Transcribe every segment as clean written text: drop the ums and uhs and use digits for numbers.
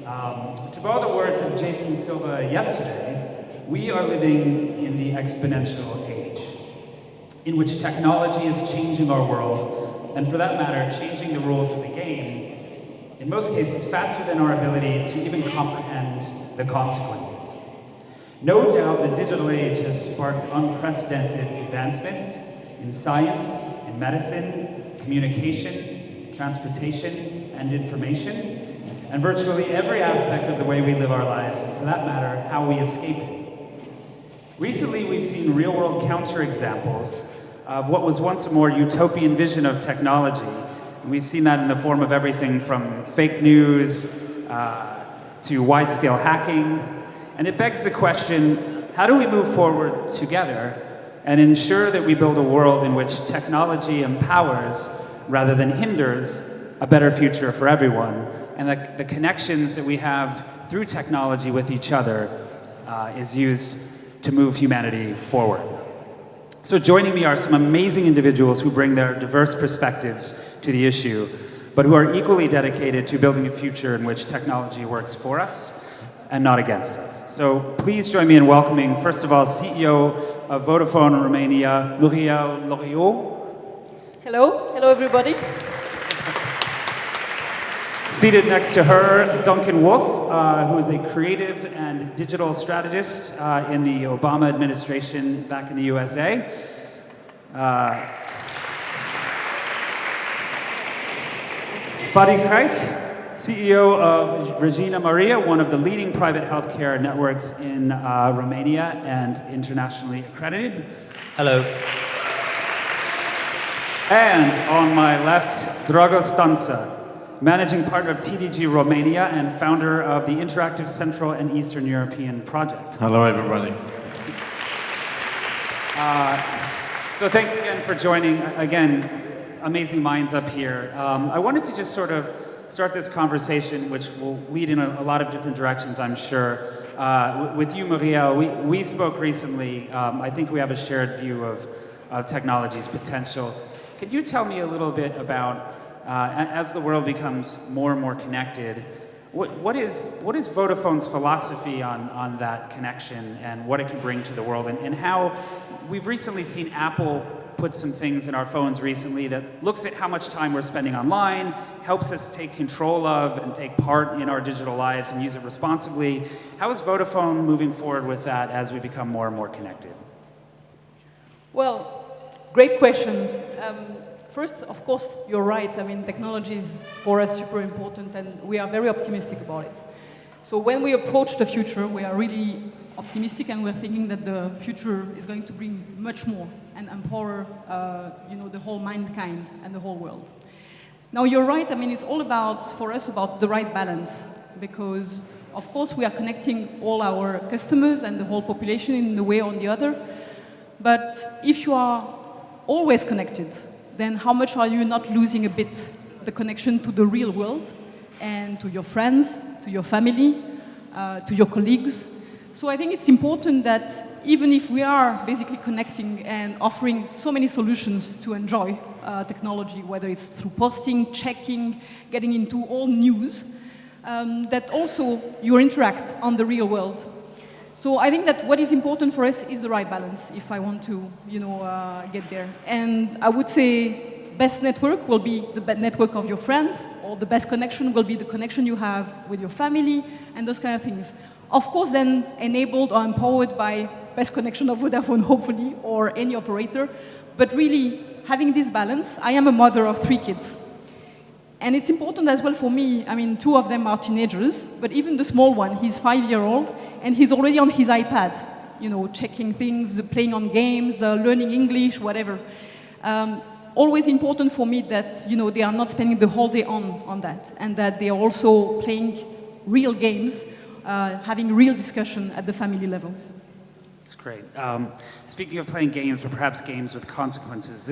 To borrow the words of Jason Silva yesterday, we are living in the exponential age, in which technology is changing our world, and for that matter, changing the rules of the game, in most cases faster than our ability to even comprehend the consequences. No doubt the digital age has sparked unprecedented advancements in science, in medicine, communication, transportation, and information, and virtually every aspect of the way we live our lives, and for that matter, how we escape it. Recently, we've seen real-world counterexamples of what was once a more utopian vision of technology. And we've seen that in the form of everything from fake news to wide-scale hacking. And it begs the question, how do we move forward together and ensure that we build a world in which technology empowers, rather than hinders, a better future for everyone, and that the connections that we have through technology with each other is used to move humanity forward. So joining me are some amazing individuals who bring their diverse perspectives to the issue, but who are equally dedicated to building a future in which technology works for us and not against us. So please join me in welcoming, first of all, CEO of Vodafone Romania, Murielle Lorilloux. Hello, everybody. Seated next to her, Duncan Wolfe, who is a creative and digital strategist in the Obama administration back in the USA. Fady Chreih, CEO of Regina, one of the leading private healthcare networks in Romania and internationally accredited. Hello. And on my left, Dragoș, managing partner of TDG Romania and founder of the Interactive Central and Eastern European project. Hello, everybody. So thanks again for joining. Again, amazing minds up here. I wanted to just sort of start this conversation, which will lead in a lot of different directions, I'm sure. With you, Murielle, we spoke recently. I think we have a shared view of technology's potential. Could you tell me a little bit about, as the world becomes more and more connected, what is Vodafone's philosophy on that connection and what it can bring to the world, and how we've recently seen Apple put some things in our phones recently that looks at how much time we're spending online, helps us take control of and take part in our digital lives and use it responsibly. How is Vodafone moving forward with that as we become more and more connected? Well, great questions. First, of course, you're right. I mean, technology is for us super important, and we are very optimistic about it. So when we approach the future, we are really optimistic, and we're thinking that the future is going to bring much more and empower, the whole mankind and the whole world. Now, you're right. I mean, it's all about, for us, about the right balance, because, of course, we are connecting all our customers and the whole population in a way or the other. But if you are always connected, then how much are you not losing a bit the connection to the real world and to your friends, to your family, to your colleagues? So I think it's important that even if we are basically connecting and offering so many solutions to enjoy technology, whether it's through posting, checking, getting into all news, that also you interact on the real world. So I think that what is important for us is the right balance, if I want to, get there. And I would say best network will be the network of your friends, or the best connection will be the connection you have with your family, and those kind of things. Of course, then enabled or empowered by best connection of Vodafone, hopefully, or any operator. But really, having this balance, I am a mother of 3 kids. And it's important as well for me, I mean, 2 of them are teenagers, but even the small one, he's 5-year-old, and he's already on his iPad, checking things, playing on games, learning English, whatever. Always important for me that, they are not spending the whole day on that, and that they are also playing real games, having real discussion at the family level. That's great. Speaking of playing games, but perhaps games with consequences,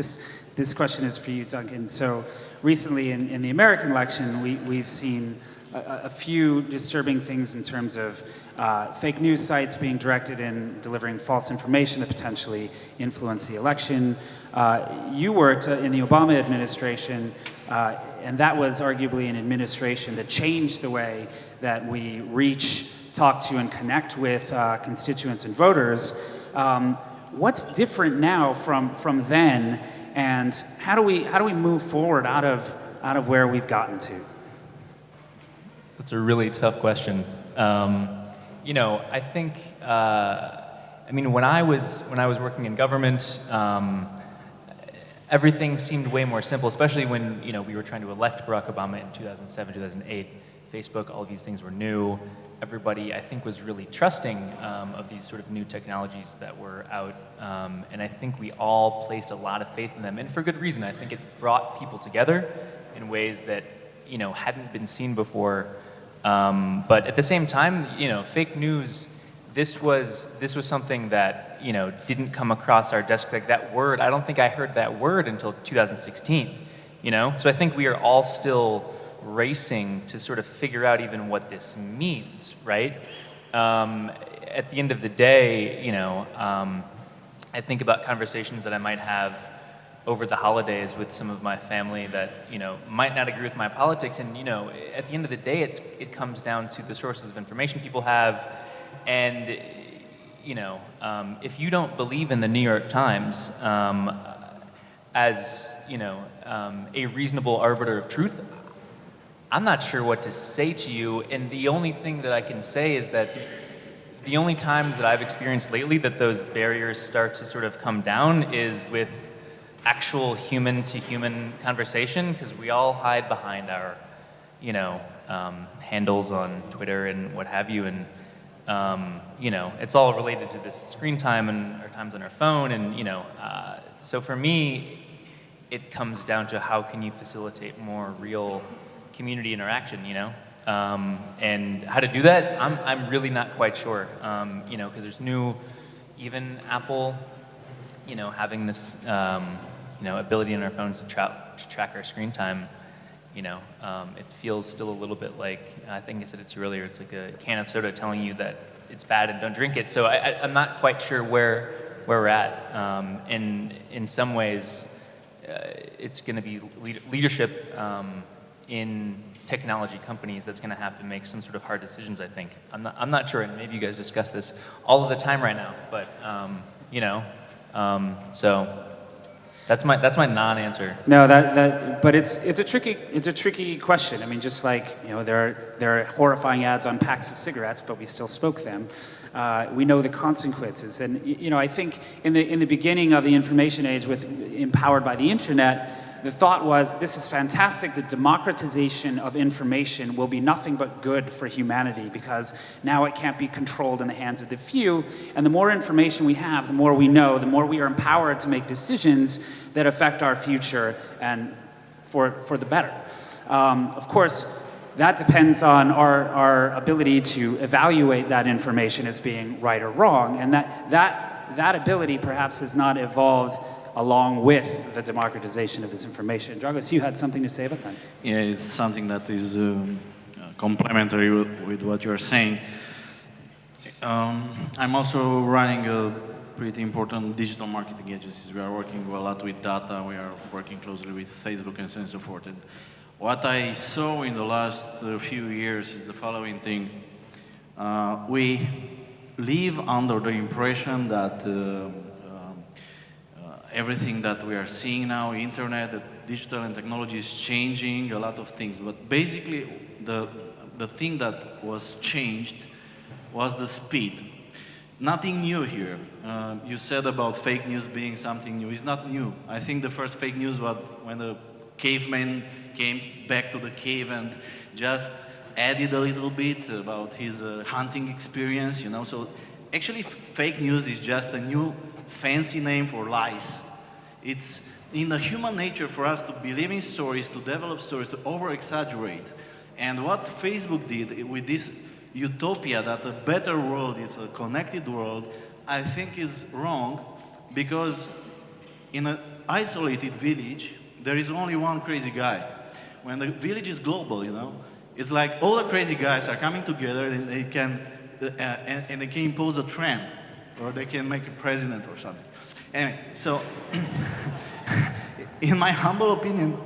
this question is for you, Duncan. So recently in the American election, we've seen a few disturbing things in terms of fake news sites being directed in delivering false information that potentially influence the election. You worked in the Obama administration, and that was arguably an administration that changed the way that we reach, talk to, and connect with constituents and voters. What's different now from then, and how do we move forward out of where we've gotten to? That's a really tough question. You know, I think, I mean, when I was working in government, everything seemed way more simple, especially when, you know, we were trying to elect Barack Obama in 2007, 2008. Facebook, all of these things were new. Everybody, I think, was really trusting of these sort of new technologies that were out. And I think we all placed a lot of faith in them, and for good reason. I think it brought people together in ways that, you know, hadn't been seen before. But at the same time, you know, fake news, this was something that, you know, didn't come across our desk. Like that word, I don't think I heard that word until 2016, you know? So I think we are all still racing to sort of figure out even what this means, right? At the end of the day, you know, I think about conversations that I might have over the holidays with some of my family that, you know, might not agree with my politics, and, you know, at the end of the day, it comes down to the sources of information people have, and, you know, if you don't believe in the New York Times as, you know, a reasonable arbiter of truth, I'm not sure what to say to you, and the only thing that I can say is that the only times that I've experienced lately that those barriers start to sort of come down is with actual human-to-human conversation, because we all hide behind our, you know, handles on Twitter and what have you, and you know, it's all related to this screen time and our times on our phone, and, you know, so for me, it comes down to how can you facilitate more real community interaction, you know, and how to do that, I'm really not quite sure, you know, because there's even Apple, you know, having this, you know, ability on our phones to track our screen time, you know, it feels still a little bit like, I think I said it to you earlier, it's like a can of soda telling you that it's bad and don't drink it. So I'm not quite sure where we're at. And in some ways, it's going to be leadership in technology companies that's going to have to make some sort of hard decisions, I think. I'm not sure, and maybe you guys discuss this all of the time right now, but, you know, so that's my non-answer. No, but it's a tricky question. I mean, just like, you know, there are horrifying ads on packs of cigarettes, but we still smoke them. We know the consequences, and, you know, I think in the beginning of the information age, empowered by the internet, the thought was, this is fantastic. The democratization of information will be nothing but good for humanity, because now it can't be controlled in the hands of the few. And the more information we have, the more we know, the more we are empowered to make decisions that affect our future and for the better. Of course, that depends on our ability to evaluate that information as being right or wrong. And that ability perhaps has not evolved along with the democratization of this information. Dragoș, you had something to say about that? Yeah, it's something that is complementary with what you're saying. I'm also running a pretty important digital marketing agency. We are working a lot with data. We are working closely with Facebook and so forth. And what I saw in the last few years is the following thing. We live under the impression that everything that we are seeing now, internet, the digital and technology is changing a lot of things. But basically, the thing that was changed was the speed. Nothing new here. You said about fake news being something new. It's not new. I think the first fake news was when the caveman came back to the cave and just added a little bit about his hunting experience, you know. So actually, fake news is just a new fancy name for lies. It's in the human nature for us to believe in stories, to develop stories, to over-exaggerate. And what Facebook did with this utopia that a better world is a connected world, I think is wrong, because in an isolated village, there is only one crazy guy. When the village is global, you know, It's like all the crazy guys are coming together and they can, and they can impose a trend, or they can make a president or something. Anyway, so in my humble opinion,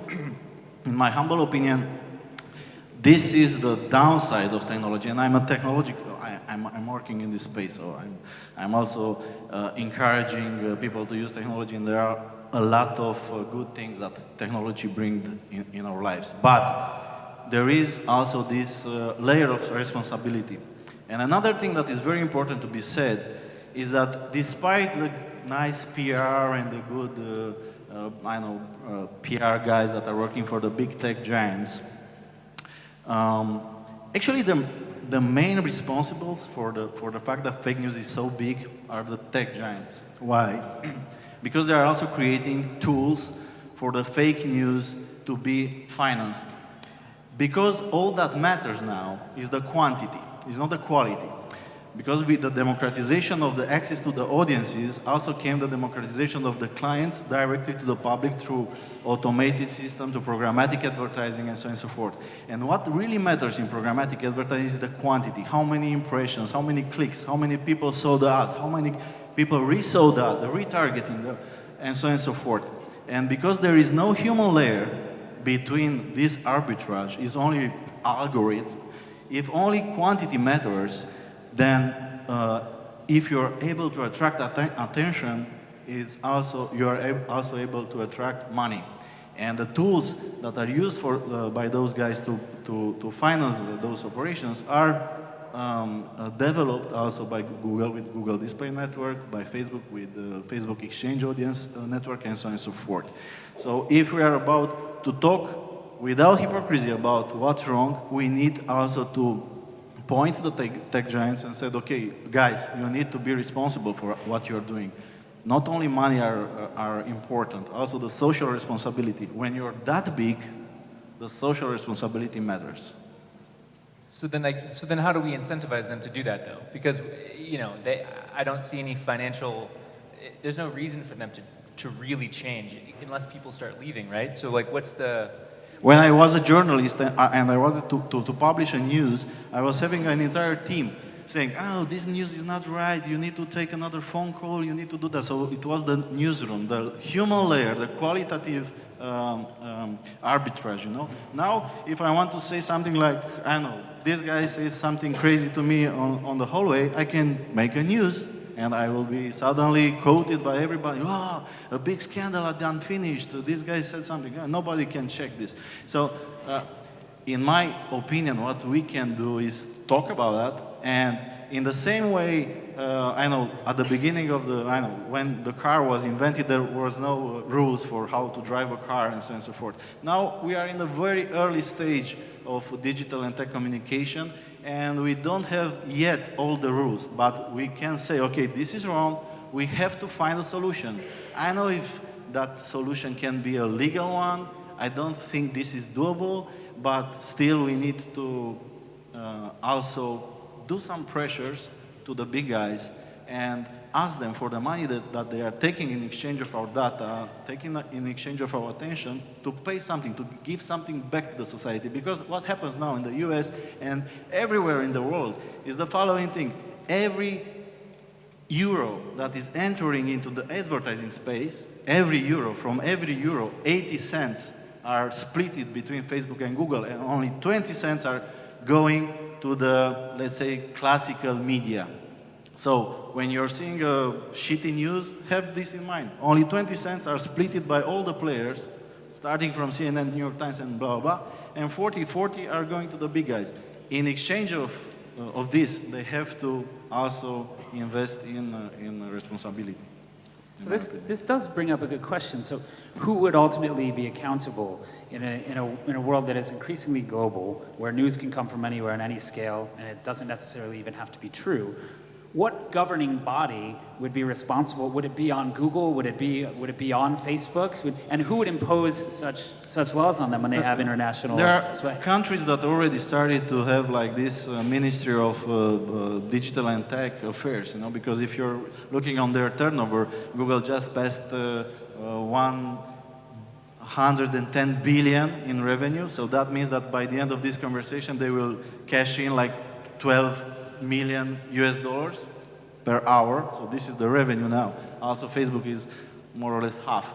this is the downside of technology, and I'm a technological. I'm working in this space, so I'm also encouraging people to use technology, and there are a lot of good things that technology brings in our lives. But there is also this layer of responsibility. And another thing that is very important to be said is that despite the nice PR and the good, PR guys that are working for the big tech giants, actually the main responsibles for the fact that fake news is so big are the tech giants. Why? Because they are also creating tools for the fake news to be financed. Because all that matters now is the quantity, it's not the quality. Because with the democratization of the access to the audiences also came the democratization of the clients directly to the public through automated system, to programmatic advertising, and so on and so forth. And what really matters in programmatic advertising is the quantity. How many impressions, how many clicks, how many people saw the ad, how many people resaw the ad, the retargeting, and so on and so forth. And because there is no human layer between this arbitrage, is only algorithms, if only quantity matters, then if you're able to attract attention, you are also able to attract money. And the tools that are used by those guys to finance those operations are developed also by Google with Google Display Network, by Facebook with the Facebook Exchange Audience Network, and so on and so forth. So if we are about to talk without hypocrisy about what's wrong, we need also to point to the tech giants and said, okay, guys, you need to be responsible for what you're doing. Not only money are important, also the social responsibility. When you're that big, the social responsibility matters. So then how do we incentivize them to do that, though? Because, I don't see any financial, there's no reason for them to really change unless people start leaving, right? So what's the... When I was a journalist and I was to publish a news, I was having an entire team saying, oh, this news is not right, you need to take another phone call, you need to do that. So it was the newsroom, the human layer, the qualitative arbitrage, Now, if I want to say something like, I don't know, this guy says something crazy to me on the hallway, I can make a news, and I will be suddenly quoted by everybody. Oh, a big scandal at Unfinished. This guy said something. Nobody can check this. So, in my opinion, what we can do is talk about that. And in the same way, I know at the beginning of when the car was invented, there was no rules for how to drive a car and so on and so forth. Now we are in a very early stage of digital and tech communication, and we don't have yet all the rules, but we can say, okay, this is wrong, we have to find a solution. I know if that solution can be a legal one, I don't think this is doable, but still we need to also do some pressures to the big guys and ask them for the money that they are taking in exchange of our data, taking in exchange of our attention, to pay something, to give something back to the society. Because what happens now in the US and everywhere in the world is the following thing. Every euro that is entering into the advertising space, from every euro, 80 cents are split between Facebook and Google, and only 20 cents are going to the, let's say, classical media. So when you're seeing shitty news, have this in mind. Only 20 cents are split by all the players, starting from CNN, New York Times, and blah, blah, blah, and 40 are going to the big guys. In exchange of this, they have to also invest in responsibility. So this does bring up a good question. So who would ultimately be accountable in a world that is increasingly global, where news can come from anywhere on any scale, and it doesn't necessarily even have to be true? What governing body would be responsible? Would it be on Google? Would it be on Facebook? And who would impose such laws on them when they have international There are sway? countries that already started to have like this Ministry of Digital and Tech Affairs, because if you're looking on their turnover, Google just passed 110 billion in revenue. So that means that by the end of this conversation, they will cash in like 12 million US dollars per hour. So this is the revenue now. Also, Facebook is more or less half.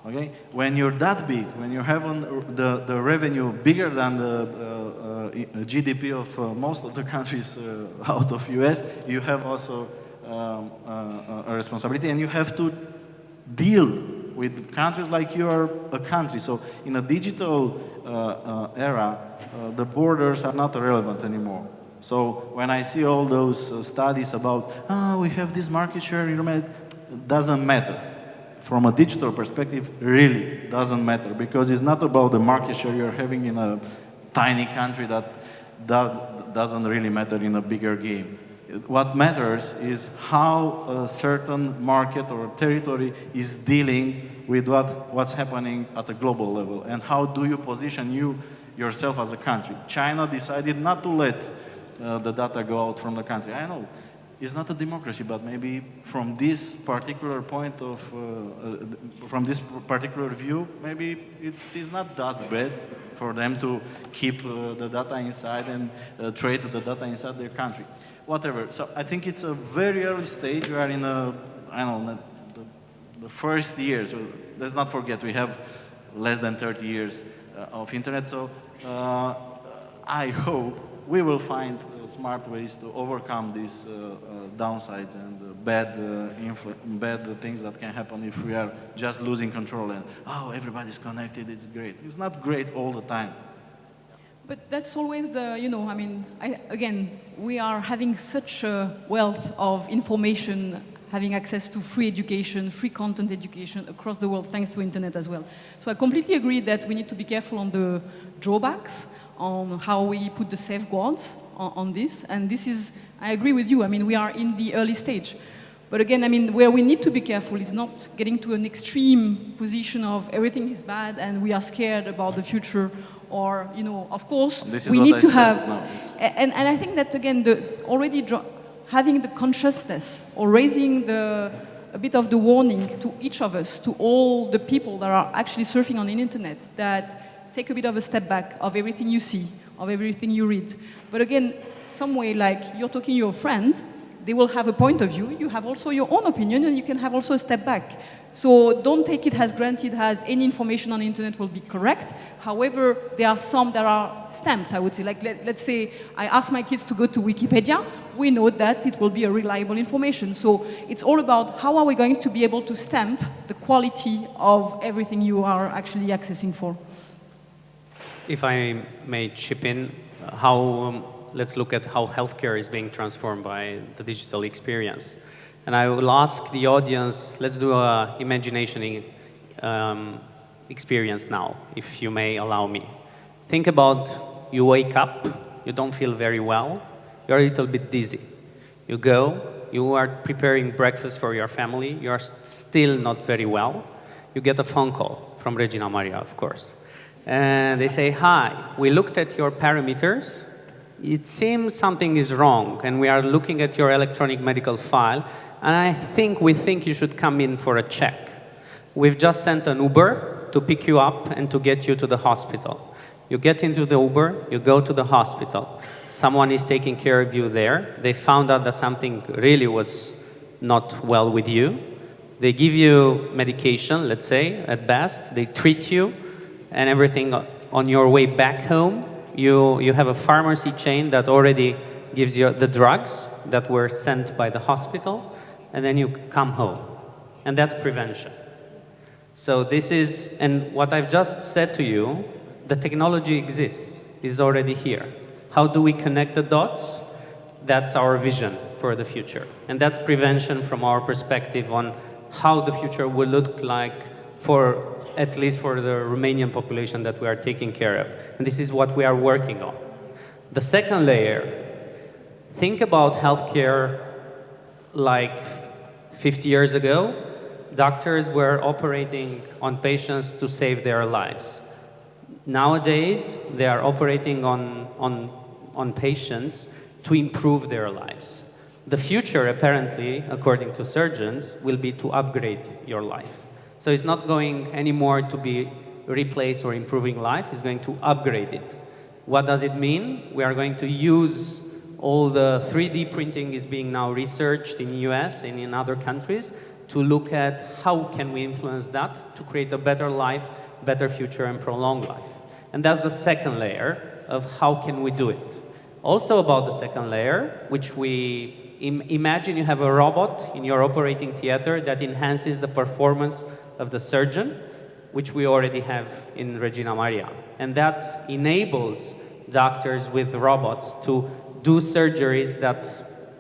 Okay? When you're that big, when you have the revenue bigger than the GDP of most of the countries out of US, you have also a responsibility, and you have to deal with countries like you are a country. So in a digital era, the borders are not relevant anymore. So when I see all those studies about, we have this market share in Romania, it doesn't matter. From a digital perspective, really doesn't matter, because it's not about the market share you're having in a tiny country that doesn't really matter in a bigger game. What matters is how a certain market or territory is dealing with what's happening at a global level, and how do you position yourself as a country. China decided not to let the data go out from the country. I know it's not a democracy, but maybe from this particular point of, from this particular view, maybe it is not that bad for them to keep the data inside and trade the data inside their country. Whatever. So I think it's a very early stage. We are in a, I don't know, the first year. So let's not forget we have less than 30 years of internet. So I hope we will find smart ways to overcome these downsides and bad things that can happen if we are just losing control and, oh, everybody's connected, it's great. It's not great all the time. But that's always the, you know, I mean, again, we are having such a wealth of information, having access to free education, free content education across the world, thanks to internet as well. So I completely agree that we need to be careful on the drawbacks, on how we put the safeguards on this. And this is, I agree with you, I mean, we are in the early stage. But again, I mean, where we need to be careful is not getting to an extreme position of everything is bad and we are scared about the future. Or, you know, of course, we need to have, and I think that, again, having the consciousness or raising a bit of the warning to each of us, to all the people that are actually surfing on the internet, that take a bit of a step back of everything you see, of everything you read. But again, some way, like you're talking to your friend, they will have a point of view, you have also your own opinion, and you can have also a step back. So don't take it as granted as any information on the internet will be correct. However, there are some that are stamped, I would say. Like, let's say I ask my kids to go to Wikipedia, we know that it will be a reliable information. So it's all about how are we going to be able to stamp the quality of everything you are actually accessing for. If I may chip in, let's look at how healthcare is being transformed by the digital experience. And I will ask the audience, let's do an imagination experience now, if you may allow me. Think about you wake up, you don't feel very well, you're a little bit dizzy. You go, you are preparing breakfast for your family, you are still not very well. You get a phone call from Regina Maria, of course. And they say, hi, we looked at your parameters, it seems something is wrong, and we are looking at your electronic medical file, and we think you should come in for a check. We've just sent an Uber to pick you up and to get you to the hospital. You get into the Uber, you go to the hospital. Someone is taking care of you there. They found out that something really was not well with you. They give you medication, let's say, at best. They treat you, and everything on your way back home. You have a pharmacy chain that already gives you the drugs that were sent by the hospital, and then you come home. And that's prevention. So this is, and what I've just said to you, the technology exists, is already here. How do we connect the dots? That's our vision for the future. And that's prevention from our perspective on how the future will look like at least for the Romanian population that we are taking care of. And this is what we are working on. The second layer, think about healthcare like 50 years ago. Doctors were operating on patients to save their lives. Nowadays, they are operating on patients to improve their lives. The future, apparently, according to surgeons, will be to upgrade your life. So it's not going anymore to be replace or improving life, it's going to upgrade it. What does it mean? We are going to use all the 3D printing is being now researched in the US and in other countries to look at how can we influence that to create a better life, better future, and prolong life. And that's the second layer of how can we do it. Also about the second layer, which we imagine you have a robot in your operating theater that enhances the performance of the surgeon, which we already have in Regina Maria. And that enables doctors with robots to do surgeries that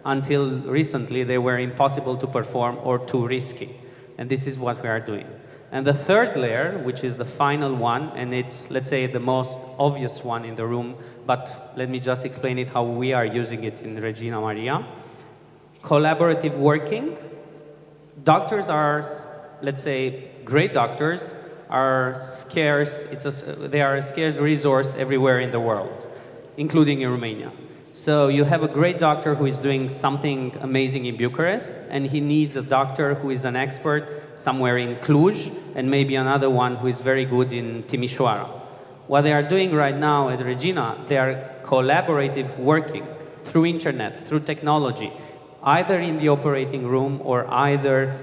until recently they were impossible to perform or too risky. And this is what we are doing. And the third layer, which is the final one, and it's, let's say, the most obvious one in the room, but let me just explain it how we are using it in Regina Maria. Collaborative working. Doctors are, let's say, great doctors are scarce. They are a scarce resource everywhere in the world, including in Romania. So you have a great doctor who is doing something amazing in Bucharest, and he needs a doctor who is an expert somewhere in Cluj, and maybe another one who is very good in Timișoara. What they are doing right now at Regina, they are collaborative working through internet, through technology, either in the operating room or either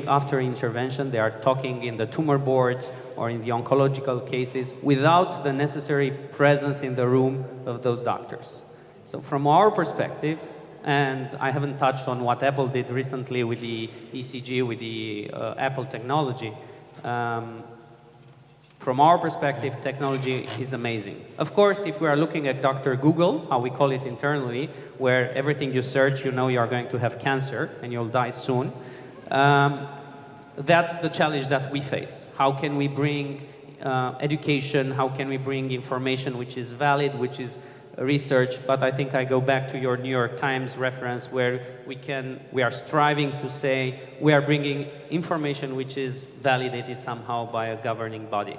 after intervention. They are talking in the tumor boards or in the oncological cases without the necessary presence in the room of those doctors. So from our perspective, and I haven't touched on what Apple did recently with the ECG, with the Apple technology. From our perspective, technology is amazing. Of course, if we are looking at Dr. Google, how we call it internally, where everything you search, you know you are going to have cancer and you'll die soon, that's the challenge that we face. How can we bring education? How can we bring information which is valid, which is research? But I think I go back to your New York Times reference where we are striving to say we are bringing information which is validated somehow by a governing body.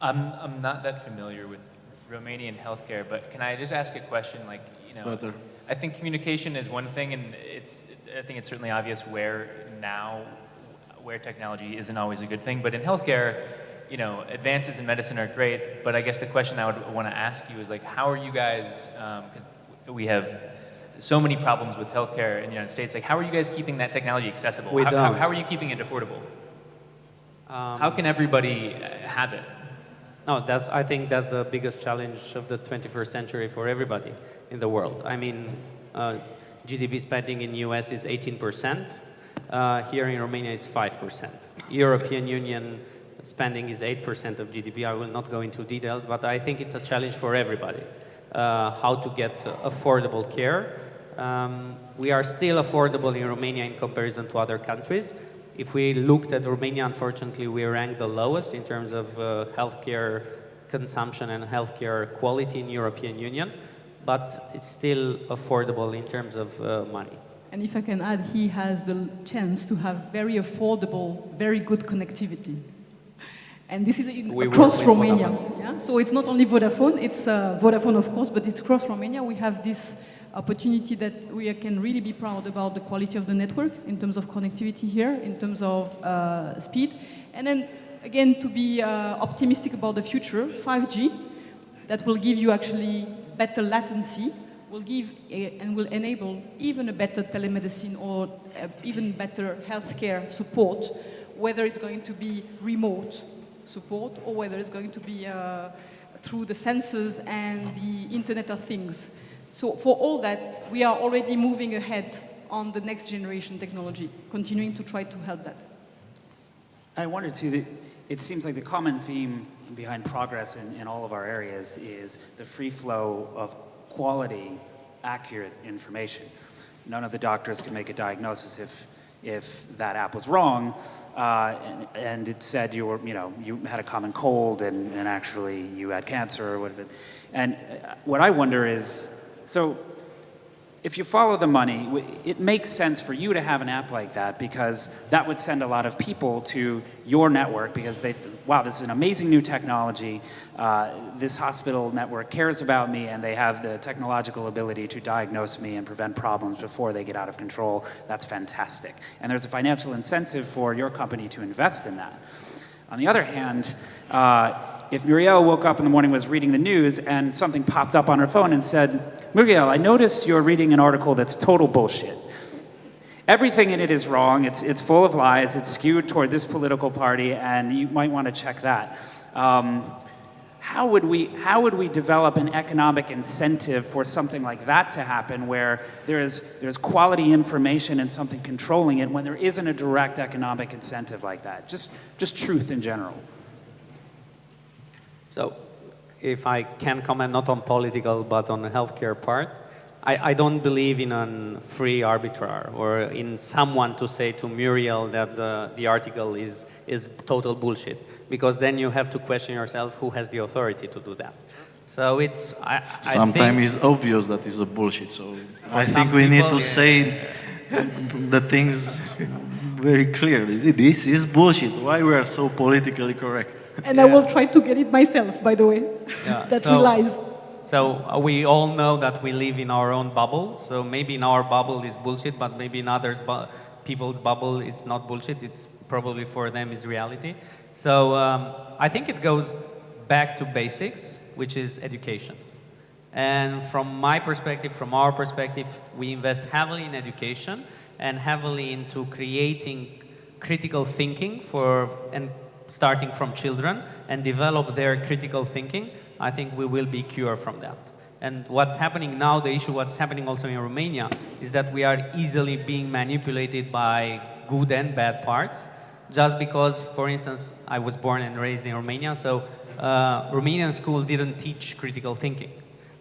I'm not that familiar with Romanian healthcare, but can I just ask a question? Like, you know, Better. I think communication is one thing, and I think it's certainly obvious where technology isn't always a good thing. But in healthcare, you know, advances in medicine are great, but I guess the question I would want to ask you is, like, how are you guys, because we have so many problems with healthcare in the United States, like, how are you guys keeping that technology accessible? How are you keeping it affordable? How can everybody have it? No, I think that's the biggest challenge of the 21st century for everybody in the world. I mean, GDP spending in the US is 18%. Here in Romania is 5%. European Union spending is 8% of GDP. I will not go into details, but I think it's a challenge for everybody, how to get affordable care. We are still affordable in Romania in comparison to other countries. If we looked at Romania, unfortunately, we rank the lowest in terms of healthcare consumption and healthcare quality in the European Union, but it's still affordable in terms of money. And if I can add, he has the chance to have very affordable, very good connectivity. And this is across Romania. Yeah? So it's not only Vodafone, it's Vodafone, of course, but it's across Romania. We have this opportunity that we can really be proud about the quality of the network in terms of connectivity here, in terms of speed. And then, again, to be optimistic about the future, 5G, that will give you actually better latency, will give and will enable even a better telemedicine or even better healthcare support, whether it's going to be remote support or whether it's going to be through the sensors and the Internet of Things. So for all that, we are already moving ahead on the next generation technology, continuing to try to help that. I wondered too, that it seems like the common theme behind progress in all of our areas is the free flow of quality, accurate information. None of the doctors can make a diagnosis if that app was wrong, and it said you had a common cold and actually you had cancer or whatever. And what I wonder is, so if you follow the money, it makes sense for you to have an app like that because that would send a lot of people to your network because wow, this is an amazing new technology. This hospital network cares about me and they have the technological ability to diagnose me and prevent problems before they get out of control. That's fantastic. And there's a financial incentive for your company to invest in that. On the other hand, if Murielle woke up in the morning, was reading the news, and something popped up on her phone and said, Murielle, I noticed you're reading an article that's total bullshit. Everything in it is wrong, it's full of lies, it's skewed toward this political party, and you might want to check that. How would we develop an economic incentive for something like that to happen, where there's quality information and something controlling it, when there isn't a direct economic incentive like that? Just truth in general. So, if I can comment not on political but on the healthcare part, I don't believe in a free arbiter or in someone to say to Murielle that the article is total bullshit, because then you have to question yourself who has the authority to do that. So it's sometimes it's obvious that it's a bullshit. So I think we need to say the things very clearly. This is bullshit. Why we are so politically correct? And I will try to get it myself, by the way. Yeah, that relies. So we all know that we live in our own bubble. So maybe in our bubble is bullshit, but maybe in others people's bubble it's not bullshit. It's probably for them is reality. So I think it goes back to basics, which is education. And from my perspective, from our perspective, we invest heavily in education and heavily into creating critical thinking and starting from children and develop their critical thinking. I think we will be cured from that. And what's happening now, the issue what's happening also in Romania, is that we are easily being manipulated by good and bad parts, just because, for instance, I was born and raised in Romania, so Romanian school didn't teach critical thinking.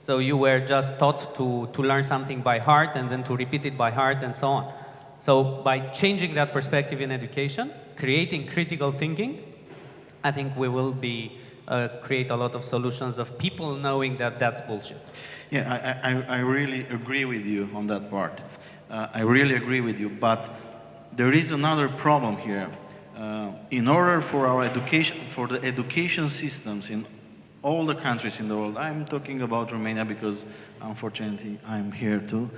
So you were just taught to learn something by heart and then to repeat it by heart and so on. So by changing that perspective in education, creating critical thinking, I think we will be create a lot of solutions of people knowing that that's bullshit. Yeah, I really agree with you on that part. I really agree with you, but there is another problem here. In order for our education, for the education systems in all the countries in the world, I'm talking about Romania because unfortunately I'm here too.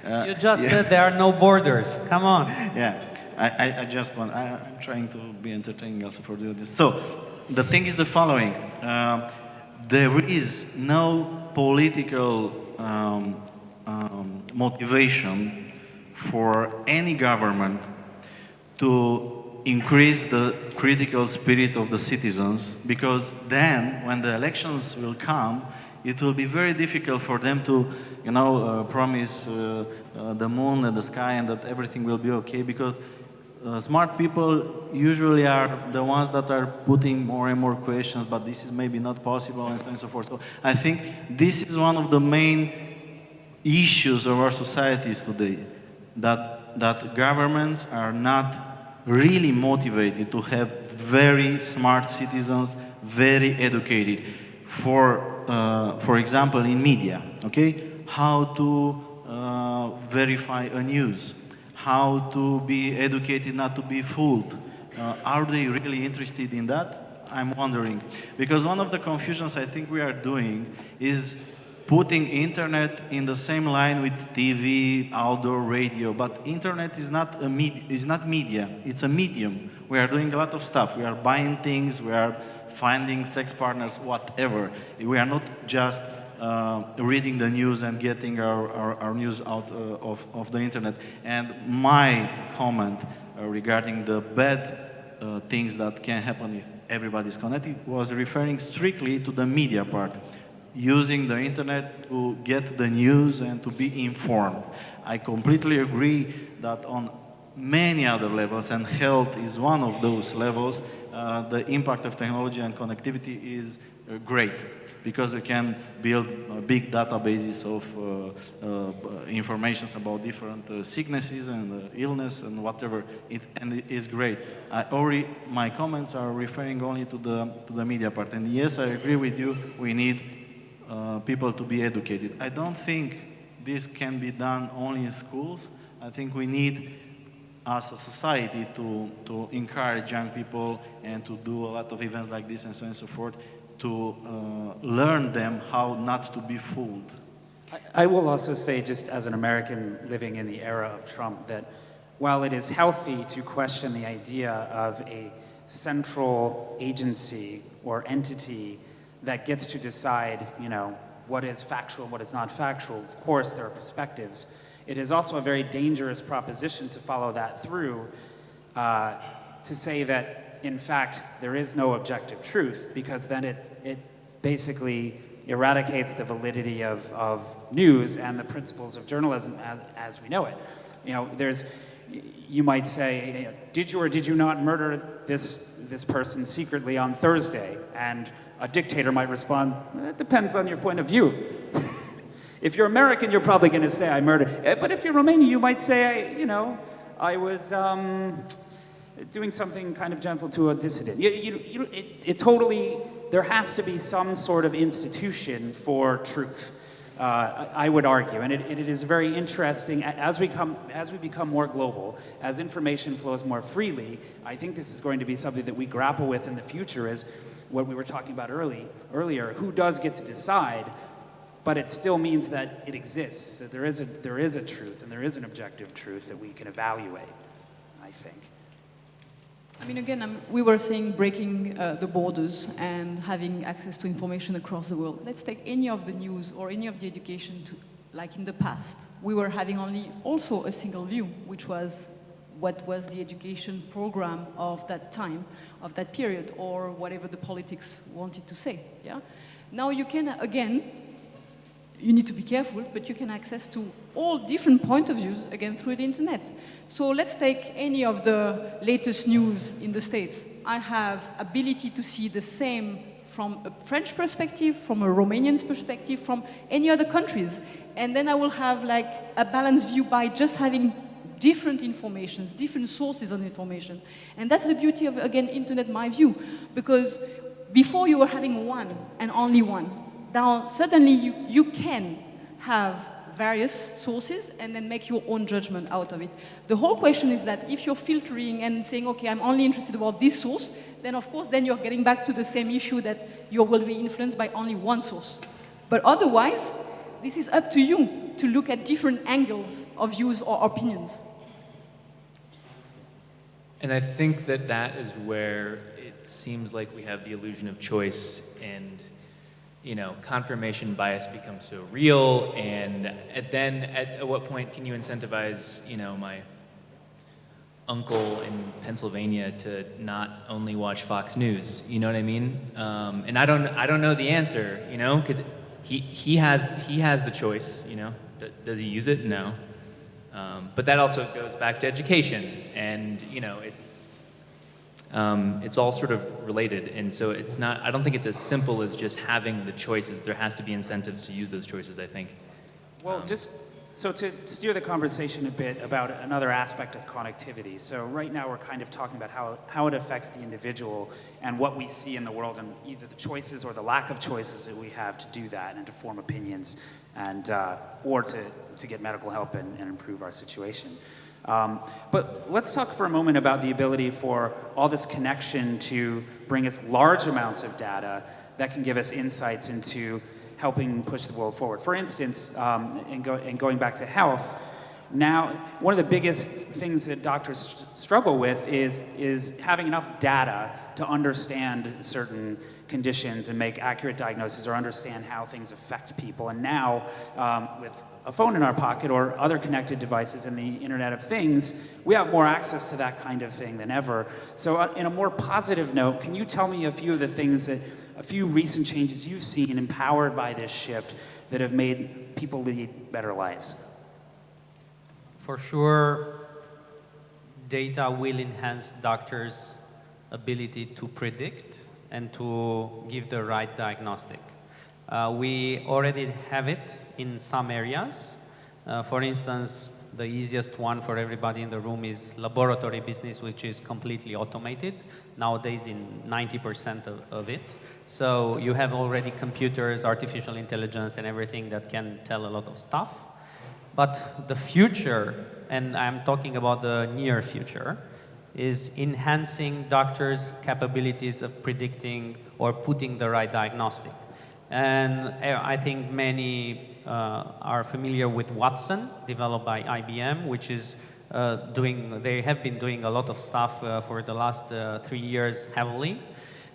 You just said there are no borders. Come on. Yeah, I'm trying to be entertaining also for doing this. So, the thing is the following. There is no political motivation for any government to increase the critical spirit of the citizens, because then, when the elections will come, it will be very difficult for them to, promise the moon and the sky and that everything will be okay, because smart people usually are the ones that are putting more and more questions, but this is maybe not possible, and so on and so forth. So I think this is one of the main issues of our societies today, that governments are not really motivated to have very smart citizens, very educated. For example, in media, okay? How to verify a news, how to be educated not to be fooled. Are they really interested in that? I'm wondering. Because one of the confusions I think we are doing is putting internet in the same line with TV, outdoor radio, but internet is not media, it's a medium. We are doing a lot of stuff. We are buying things, we are finding sex partners, whatever. We are not just reading the news and getting our news out of the internet. And my comment regarding the bad things that can happen if everybody is connected was referring strictly to the media part. Using the internet to get the news and to be informed. I completely agree that on many other levels, and health is one of those levels, the impact of technology and connectivity is great, because we can build big databases of information about different sicknesses and illness and whatever, and it is great. My comments are referring only to the media part, and yes, I agree with you, we need people to be educated. I don't think this can be done only in schools. I think we need, as a society, to encourage young people and to do a lot of events like this and so on and so forth, to learn them how not to be fooled. I will also say, just as an American living in the era of Trump, that while it is healthy to question the idea of a central agency or entity that gets to decide, what is factual and what is not factual, of course there are perspectives. It is also a very dangerous proposition to follow that through, to say that, in fact, there is no objective truth, because then it basically eradicates the validity of news and the principles of journalism as we know it. You might say, did you or did you not murder this person secretly on Thursday? And a dictator might respond, it depends on your point of view. If you're American, you're probably going to say I murdered. But if you're Romanian, you might say, I was doing something kind of gentle to a dissident. There has to be some sort of institution for truth, I would argue. And it is very interesting, as we become more global, as information flows more freely, I think this is going to be something that we grapple with in the future, is what we were talking about earlier, who does get to decide, but it still means that it exists. So there is a truth, and there is an objective truth that we can evaluate, I think. I mean, again, we were saying breaking the borders and having access to information across the world. Let's take any of the news or any of the education, like in the past. We were having also a single view, which was what was the education program of that time, of that period, or whatever the politics wanted to say. Yeah. Now you can, again, you need to be careful, but you can access to all different point of views, again, through the internet. So let's take any of the latest news in the States. I have ability to see the same from a French perspective, from a Romanian perspective, from any other countries. And then I will have like a balanced view by just having different informations, different sources of information. And that's the beauty of, again, internet, my view. Because before you were having one and only one. Now, suddenly you can have various sources and then make your own judgment out of it. The whole question is that if you're filtering and saying, okay, I'm only interested about this source, then of course, then you're getting back to the same issue that you will be influenced by only one source. But otherwise, this is up to you to look at different angles of views or opinions. And I think that is where it seems like we have the illusion of choice, and confirmation bias becomes so real, and then at what point can you incentivize, my uncle in Pennsylvania to not only watch Fox News? You know what I mean? And I don't know the answer, because he has the choice. Does he use it? No. But that also goes back to education, and it's all sort of related, and so it's not. I don't think it's as simple as just having the choices. There has to be incentives to use those choices, I think. Well, just so to steer the conversation a bit about another aspect of connectivity. So right now we're kind of talking about how it affects the individual and what we see in the world, and either the choices or the lack of choices that we have to do that and to form opinions, and or to get medical help and improve our situation. But let's talk for a moment about the ability for all this connection to bring us large amounts of data that can give us insights into helping push the world forward. For instance, and going back to health, now one of the biggest things that doctors struggle with is having enough data to understand certain conditions and make accurate diagnoses or understand how things affect people. And now, with a phone in our pocket or other connected devices and the Internet of Things, we have more access to that kind of thing than ever. So in a more positive note, can you tell me a few of the things a few recent changes you've seen empowered by this shift that have made people lead better lives? For sure, data will enhance doctors' ability to predict and to give the right diagnostic. We already have it in some areas. For instance, the easiest one for everybody in the room is laboratory business, which is completely automated, nowadays in 90% of it. So you have already computers, artificial intelligence, and everything that can tell a lot of stuff. But the future, and I'm talking about the near future, is enhancing doctors' capabilities of predicting or putting the right diagnostic. And I think many are familiar with Watson, developed by IBM, which is they have been doing a lot of stuff for the last 3 years heavily.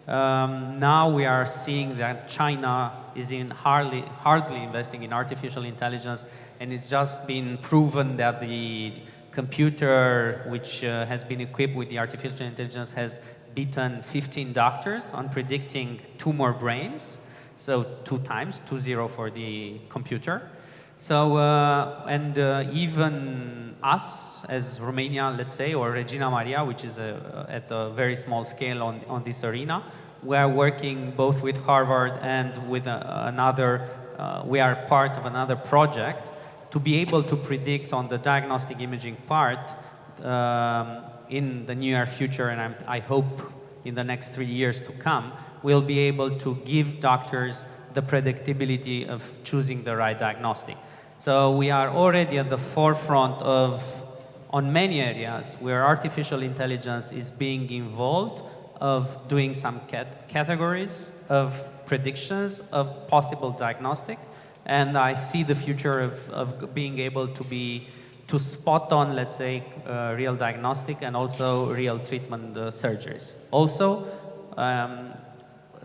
Now we are seeing that China is hardly investing in artificial intelligence, and it's just been proven that the computer which has been equipped with the artificial intelligence has beaten 15 doctors on predicting tumor brains. So 2 times, 2-0 for the computer. So, even us as Romania, let's say, or Regina Maria, which is at a very small scale on this arena, we are working both with Harvard and with we are part of another project to be able to predict on the diagnostic imaging part in the near future, and I hope in the next 3 years to come, we'll be able to give doctors the predictability of choosing the right diagnostic. So we are already at the forefront on many areas where artificial intelligence is being involved, of doing some categories of predictions of possible diagnostic. And I see the future of being able to spot on, let's say, real diagnostic and also real treatment surgeries. Also,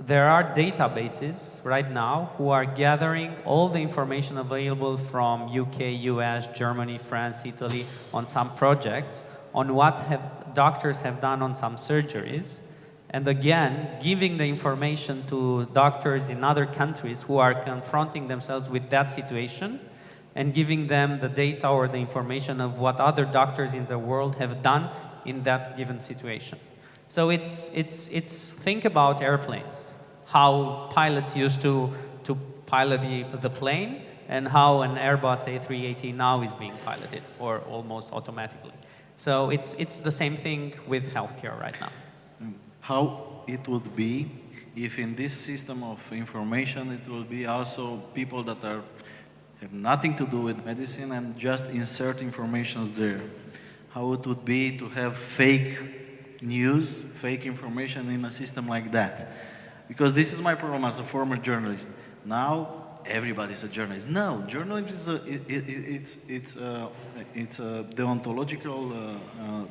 there are databases right now who are gathering all the information available from UK, US, Germany, France, Italy on some projects on what doctors have done on some surgeries, and again giving the information to doctors in other countries who are confronting themselves with that situation, and giving them the data or the information of what other doctors in the world have done in that given situation. So it's think about airplanes, how pilots used to pilot the plane, and how an Airbus A380 now is being piloted, or almost automatically. So it's the same thing with healthcare right now. How it would be if in this system of information it will be also people that have nothing to do with medicine and just insert information there. How it would be to have fake news, fake information in a system like that. Because this is my problem as a former journalist. Now everybody's a journalist. No, journalism is it's a deontological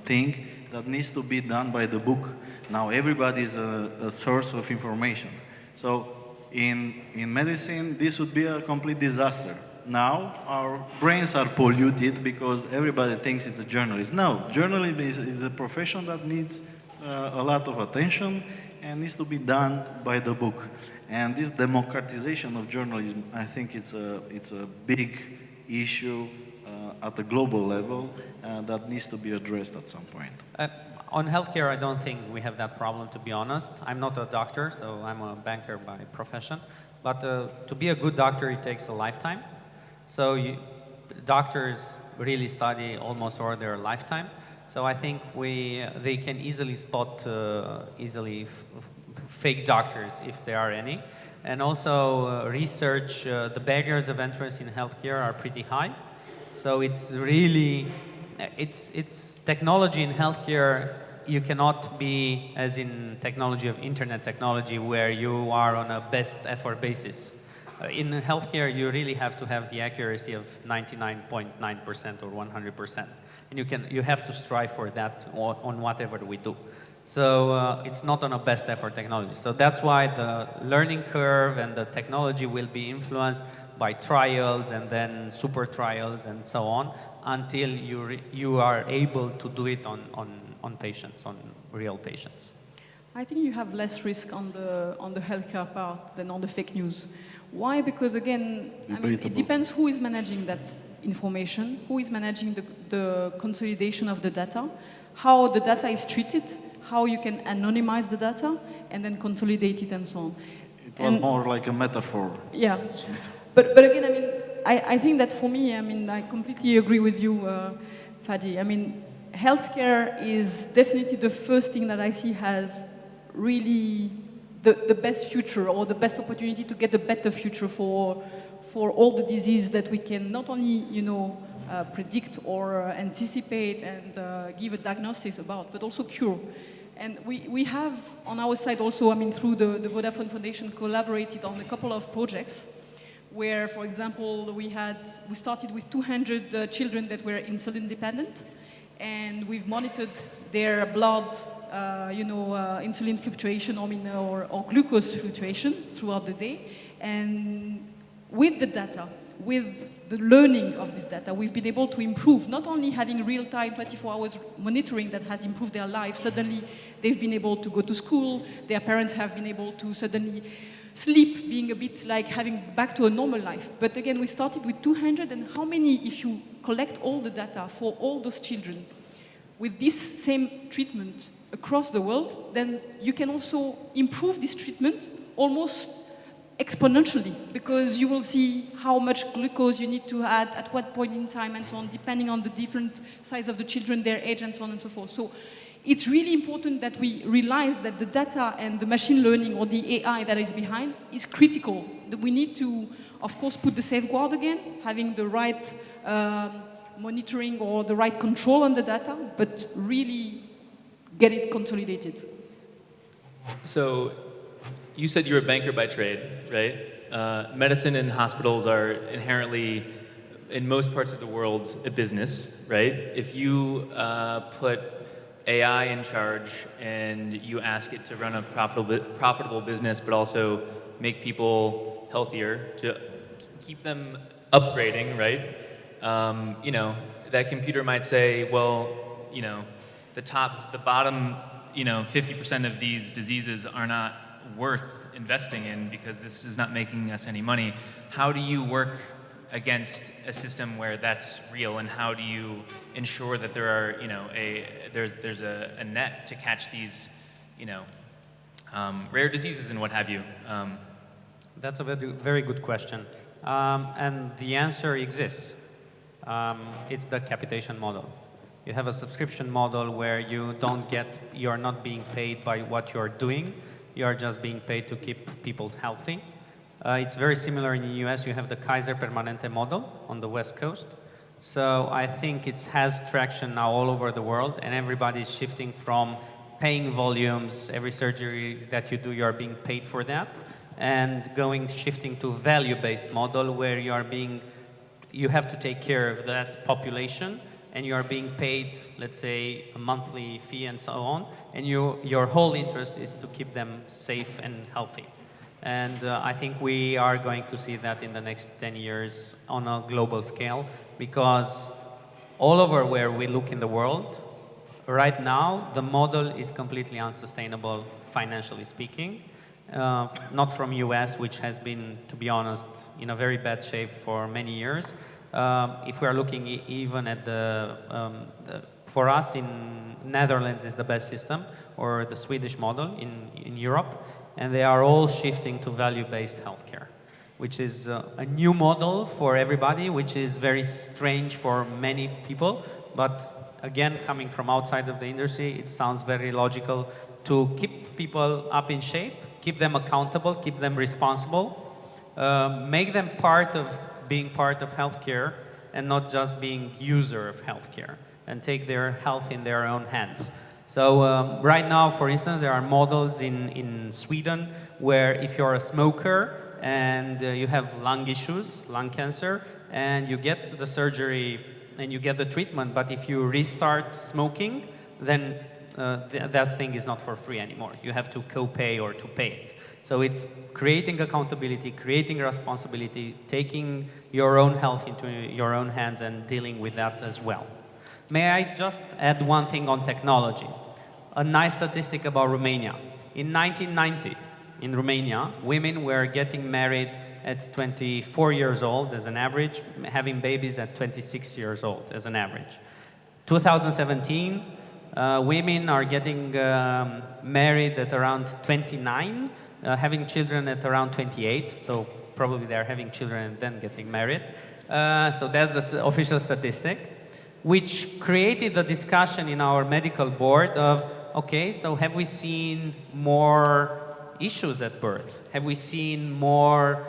thing that needs to be done by the book. Now everybody is a source of information. So in medicine, this would be a complete disaster. Now our brains are polluted because everybody thinks it's a journalist. No, journalism is a profession that needs a lot of attention and needs to be done by the book. And this democratization of journalism, I think it's a big issue at the global level that needs to be addressed at some point. On healthcare, I don't think we have that problem, to be honest. I'm not a doctor, so I'm a banker by profession. But to be a good doctor, it takes a lifetime. So doctors really study almost all their lifetime. So I think they can easily spot fake doctors if there are any. And also research, the barriers of entrance in healthcare are pretty high. So it's really, it's technology in healthcare. You cannot be as in technology of internet technology where you are on a best effort basis. In healthcare, you really have to have the accuracy of 99.9% or 100%. And you have to strive for that on whatever we do. So it's not on a best effort technology. So that's why the learning curve and the technology will be influenced by trials and then super trials and so on until you are able to do it on patients, on real patients. I think you have less risk on the healthcare part than on the fake news. Why? Because again, I mean, it depends who is managing that information, who is managing the consolidation of the data, how the data is treated, how you can anonymize the data, and then consolidate it and so on. It was more like a metaphor. Yeah. But again, I mean, I think that for me, I mean, I completely agree with you, Fady. I mean, healthcare is definitely the first thing that I see has really the best future, or the best opportunity to get a better future for all the disease that we can not only, predict or anticipate and give a diagnosis about, but also cure. And we have on our side also, I mean, through the Vodafone Foundation, collaborated on a couple of projects where, for example, we started with 200 children that were insulin dependent, and we've monitored their blood, insulin fluctuation or glucose fluctuation throughout the day. And with the data, with the learning of this data, we've been able to improve, not only having real-time 24 hours monitoring that has improved their life. Suddenly, they've been able to go to school, their parents have been able to suddenly sleep, being a bit like having back to a normal life. But again, we started with 200, and how many, if you collect all the data for all those children with this same treatment across the world, then you can also improve this treatment almost exponentially, because you will see how much glucose you need to add at what point in time and so on, depending on the different size of the children, their age, and so on and so forth. So it's really important that we realize that the data and the machine learning or the AI that is behind is critical. That we need to, of course, put the safeguard again, having the right monitoring or the right control on the data, but really get it consolidated. So you said you're a banker by trade, right? Medicine and hospitals are inherently, in most parts of the world, a business, right? If you put AI in charge and you ask it to run a profitable business, but also make people healthier, to keep them upgrading, right? That computer might say, well, the bottom, 50% of these diseases are not worth investing in because this is not making us any money. How do you work against a system where that's real, and how do you ensure that there are, there's a net to catch these, rare diseases and what have you? That's a very good question, and the answer exists. It's the capitation model. You have a subscription model where you're not being paid by what you're doing. You're just being paid to keep people healthy. It's very similar in the US. You have the Kaiser Permanente model on the West Coast. So I think it has traction now all over the world, and everybody's shifting from paying volumes. Every surgery that you do, you're being paid for that, and shifting to value-based model where you have to take care of that population, and you are being paid, let's say, a monthly fee and so on, and your whole interest is to keep them safe and healthy. And I think we are going to see that in the next 10 years on a global scale, because all over where we look in the world, right now, the model is completely unsustainable, financially speaking. Not from US, which has been, to be honest, in a very bad shape for many years. If we are looking even at for us in Netherlands is the best system, or the Swedish model in Europe, and they are all shifting to value-based healthcare, which is a new model for everybody, which is very strange for many people, but again, coming from outside of the industry, it sounds very logical to keep people up in shape, keep them accountable, keep them responsible, make them being part of healthcare and not just being user of healthcare, and take their health in their own hands. So right now, for instance, there are models in Sweden where if you're a smoker and you have lung issues, lung cancer, and you get the surgery and you get the treatment, but if you restart smoking, then that thing is not for free anymore. You have to co-pay or to pay it. So it's creating accountability, creating responsibility, taking your own health into your own hands and dealing with that as well. May I just add one thing on technology? A nice statistic about Romania. In 1990, in Romania, women were getting married at 24 years old as an average, having babies at 26 years old as an average. 2017, women are getting married at around 29, having children at around 28, so probably they're having children and then getting married. So that's the official statistic, which created a discussion in our medical board of, okay, so have we seen more issues at birth? Have we seen more,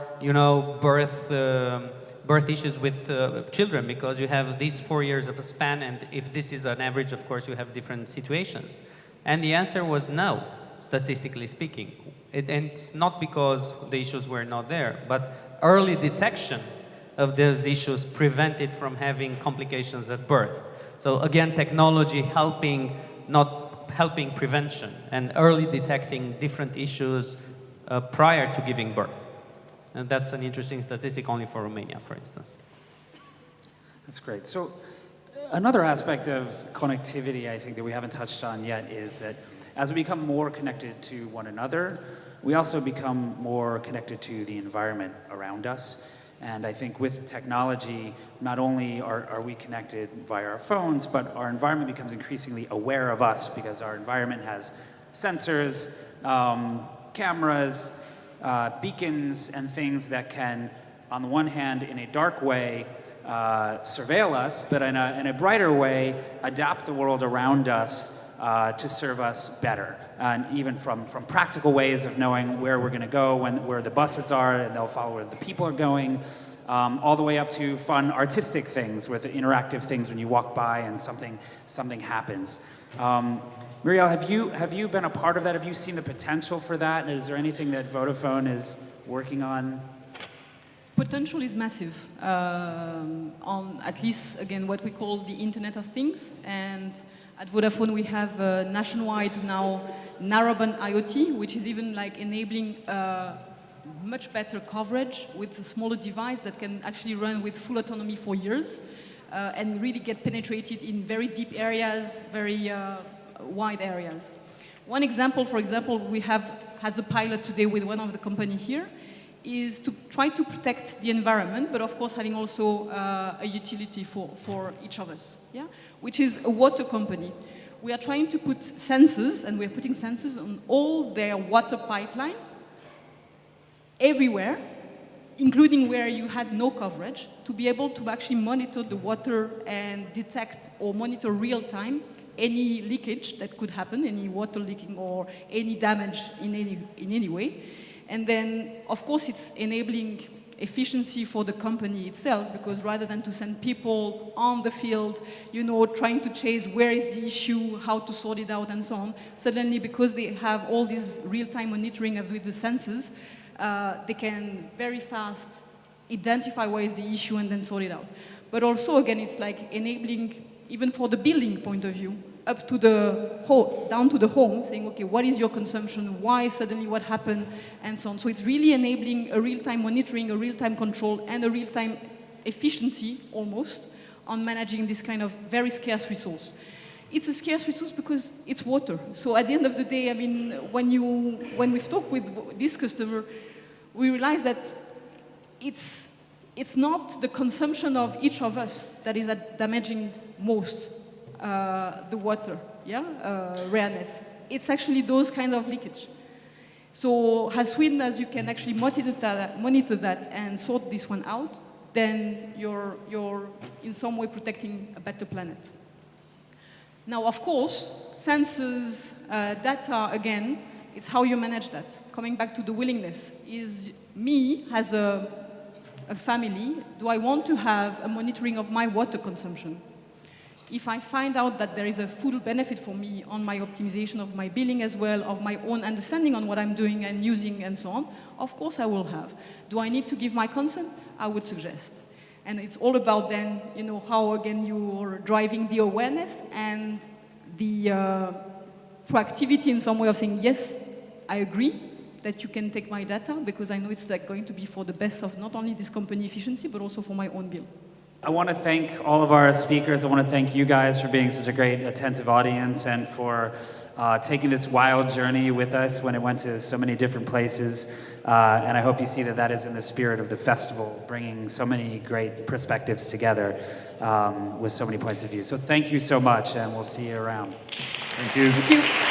birth issues with children? Because you have these 4 years of a span, and if this is an average, of course, you have different situations. And the answer was no, statistically speaking. And it's not because the issues were not there, but early detection of those issues prevented from having complications at birth. So again, technology not helping prevention and early detecting different issues prior to giving birth. And that's an interesting statistic only for Romania, for instance. That's great. So another aspect of connectivity I think that we haven't touched on yet is that as we become more connected to one another, we also become more connected to the environment around us. And I think with technology, not only are we connected via our phones, but our environment becomes increasingly aware of us because our environment has sensors, cameras, beacons, and things that can, on the one hand, in a dark way, surveil us, but in a brighter way, adapt the world around us to serve us better. And even from practical ways of knowing where we're going to go, where the buses are, and they'll follow where the people are going, all the way up to fun artistic things, with the interactive things when you walk by and something happens. Murielle, have you been a part of that? Have you seen the potential for that? And is there anything that Vodafone is working on? Potential is massive on at least, again, what we call the Internet of Things. And at Vodafone, we have nationwide now narrowband IoT, which is even like enabling much better coverage with a smaller device that can actually run with full autonomy for years and really get penetrated in very deep areas, very wide areas. One example, for example, we have as a pilot today with one of the company here, is to try to protect the environment, but of course having also a utility for each of us, yeah? Which is a water company. We are trying to put sensors, and we're putting sensors on all their water pipeline, everywhere, including where you had no coverage, to be able to actually monitor the water and detect or monitor real time any leakage that could happen, any water leaking or any damage in any way. And then, of course, it's enabling efficiency for the company itself, because rather than to send people on the field, you know, trying to chase where is the issue, how to sort it out, and so on, suddenly, because they have all this real-time monitoring with the sensors, they can very fast identify where is the issue and then sort it out. But also, again, it's like enabling, even for the building point of view, up to the home, down to the home, saying, okay, what is your consumption? Why suddenly what happened? And so on. So it's really enabling a real-time monitoring, a real-time control, and a real-time efficiency, almost, on managing this kind of very scarce resource. It's a scarce resource because it's water. So at the end of the day, I mean, when we've talked with this customer, we realize that it's not the consumption of each of us that is damaging most the water, yeah, rareness. It's actually those kind of leakage. So as soon as you can actually monitor that and sort this one out, then you're in some way protecting a better planet. Now, of course, sensors, data, again, it's how you manage that. Coming back to the willingness, is me as a family, do I want to have a monitoring of my water consumption? If I find out that there is a full benefit for me on my optimization of my billing as well, of my own understanding on what I'm doing and using and so on, of course I will have. Do I need to give my consent? I would suggest. And it's all about then, you know, how again you're driving the awareness and the proactivity in some way of saying, yes, I agree that you can take my data because I know it's like going to be for the best of not only this company efficiency, but also for my own bill. I want to thank all of our speakers. I want to thank you guys for being such a great, attentive audience and for taking this wild journey with us when it went to so many different places. And I hope you see that that is in the spirit of the festival, bringing so many great perspectives together with so many points of view. So thank you so much, and we'll see you around. Thank you. Thank you.